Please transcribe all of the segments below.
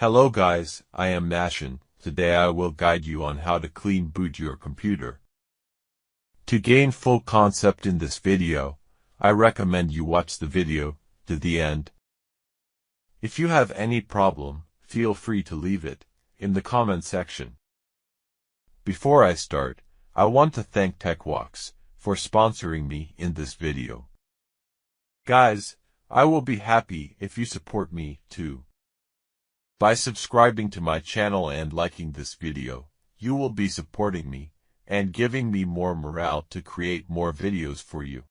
Hello guys, I am Nashin. Today I will guide you on how to clean boot your computer. To gain full concept in this video, I recommend you watch the video to the end. If you have any problem, feel free to leave it in the comment section. Before I start, I want to thank Tekwalks for sponsoring me in this video. Guys, I will be happy if you support me too. By subscribing to my channel and liking this video, you will be supporting me and giving me more morale to create more videos for you.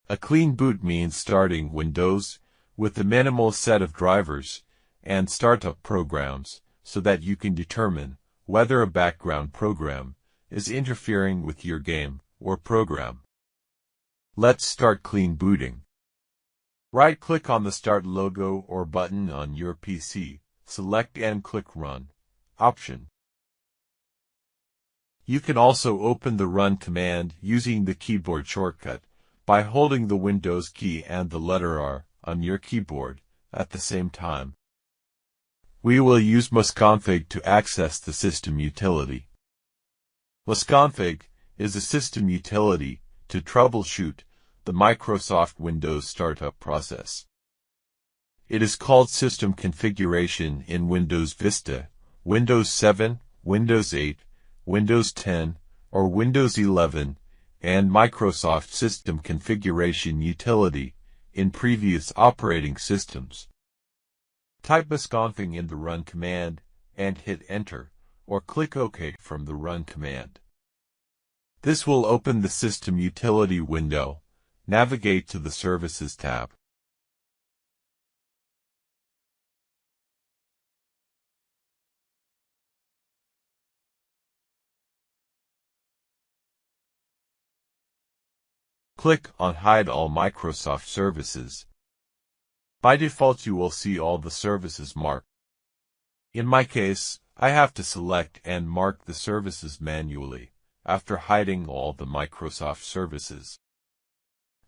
A clean boot means starting Windows with a minimal set of drivers and startup programs so that you can determine whether a background program is interfering with your game or program. Let's start clean booting. Right-click on the Start logo or button on your PC, select and click Run option. You can also open the Run command using the keyboard shortcut by holding the Windows key and the letter R on your keyboard at the same time. We will use msconfig to access the system utility. msconfig is a system utility to troubleshoot the Microsoft Windows startup process. It is called System Configuration in Windows Vista, Windows 7, Windows 8, Windows 10, or Windows 11, and Microsoft System Configuration Utility in previous operating systems. Type msconfig in the Run command and hit Enter, or click OK from the Run command. This will open the System Utility window. Navigate to the Services tab. Click on Hide All Microsoft Services. By default, you will see all the services marked. In my case, I have to select and mark the services manually after hiding all the Microsoft services.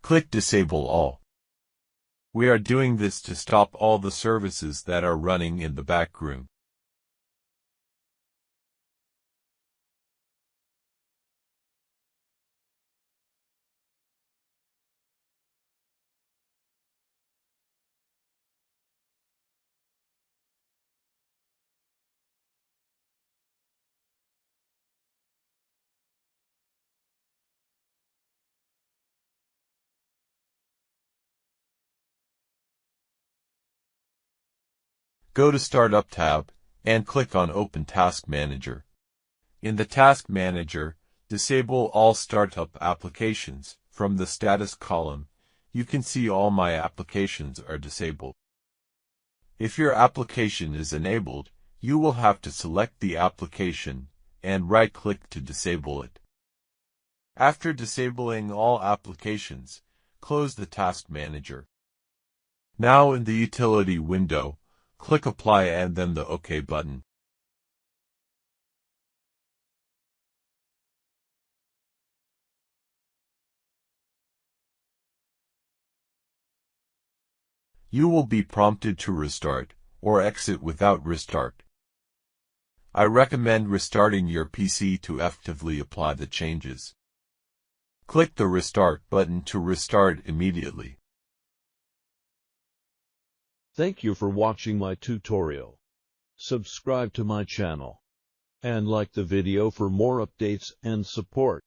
Click Disable All. We are doing this to stop all the services that are running in the background. Go to Startup tab and click on Open Task Manager. In the Task Manager, disable all startup applications. From the Status column, you can see all my applications are disabled. If your application is enabled, you will have to select the application and right-click to disable it. After disabling all applications, close the Task Manager. Now in the Utility window, click Apply and then the OK button. You will be prompted to restart or exit without restart. I recommend restarting your PC to effectively apply the changes. Click the Restart button to restart immediately. Thank you for watching my tutorial. Subscribe to my channel and like the video for more updates and support.